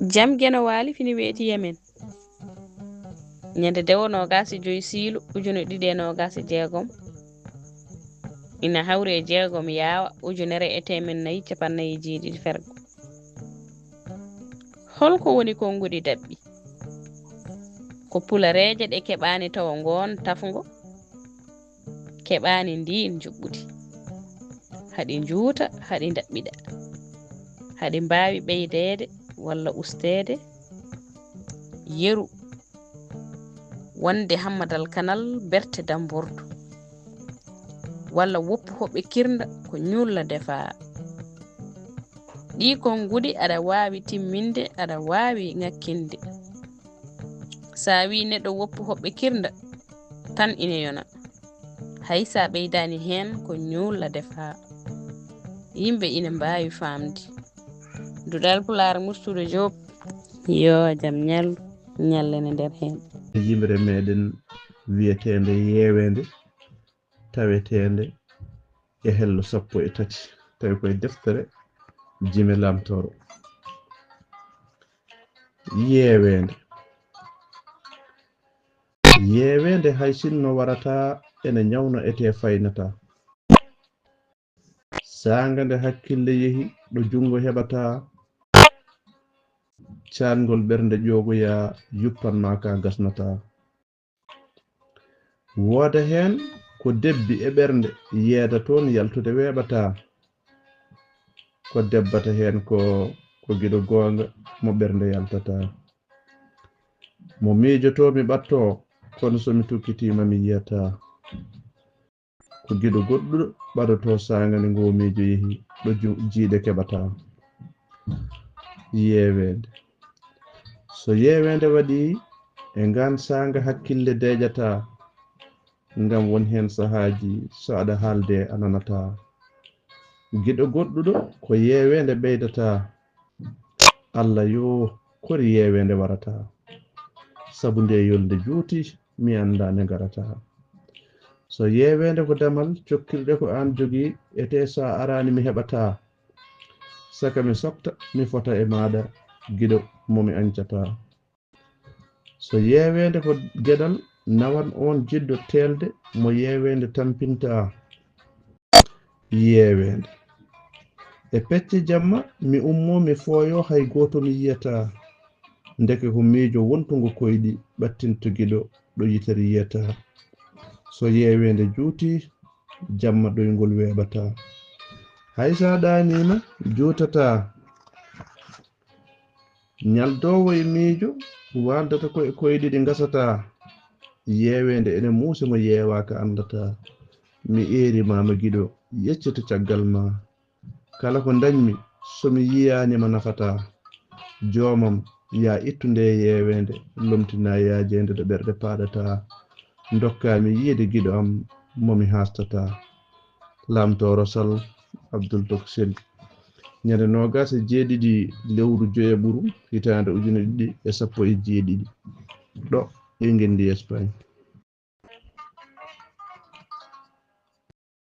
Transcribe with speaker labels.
Speaker 1: jam geno waali fini weeti yemen ñande dewo nogasi joyi siilu ujune ɗiɗi e nogasi jeegom ina hawri e jeegom yaawa ujunere e temen nayi capannayi jeeɗiɗi fergo holko woni konngudi dabɓi ko pulareeje ɗe keɓaani tawa ngoon tafngo keɓaani ndin juɓɓudi haɗi njuuta haɗi daɓɓiɗa haɗi mbaawi ɓeydeede walla usteede yeru wonde hammadal kanal berte dambordu walla woppu hoɓɓe kirnda ko ñulla defaa ɗi konngudi aɗa waawi timminde aɗa waawi ŋakkinde sa wi neɗɗo woppu hoɓɓe kirnda tan ine yona hay sa ɓeydani hen ko ñulla defaa yimɓe ina mbaawi famdi duɗal Pulaar Moustoudou Diop yo jam ñallene nder hen
Speaker 2: yimre meɗen wiyetende yeewende tawetende e hello 13 tawi koye deftere Jime Lamtoro yeewende hay sinno warata ene ñawna ete faynata sanga nde hakkille yehi ɗo jungo heɓata cangol ɓernde ƴogoya yuppanma ka gasnata wooda hen ko debbi e ɓernde yeeda toon yaltude weeɓata ko debbata hen ko giɗo gonga mo ɓernde yaltata mo miijoto mi ɓatto kono somi tukkitima mi yiyata ko giɗo goɗɗuɗo ɓaɗoto sangani ngo miijo yehi ɗo jiiɗe keɓata yeewede so yeewede waɗi e ngan sanga hakkille deƴata ngam won hen sahaji so aɗa haalde a nanata giɗo goɗɗuɗo ko yeewede ɓeydata Allah yo kori yeewede warata sabu nde yolde juuti mi anda ne garata so yeewede ko damal cokkirɗe ko an jogui ete sa arani mi heɓata saka mi softa mi fota e maɗa giɗo momi ancata so yeewede ko gueɗal nawan on jiddo telde mo yeewede tampinta yeewede e pecce jamma mi ummo mi fooyo hay goto mi yiyata ndeke ko miijo wontugo koyɗi ɓattinto giɗo ɗo yitere yiyata so yeewede juuti jamma ɗoygol weeɓata hay sa ɗanima juutata ñaldowo e miijo waldata ko e koyɗi ɗi gasata yeewede ene muusi mo yeewaka andata mi erimama giɗo yeccete caggal ma kala ko dañmi somi yiyanima nafata joomam ya ittunde yeewede lomtina yaajede ɗo ɓerɗe paɗata dokkami yiide giɗo am momi hastata Lamtoro Sall Abdoul Toksel ñande 27 lewru joyeɓuru hitande 2017 ɗo e Guindy Espagne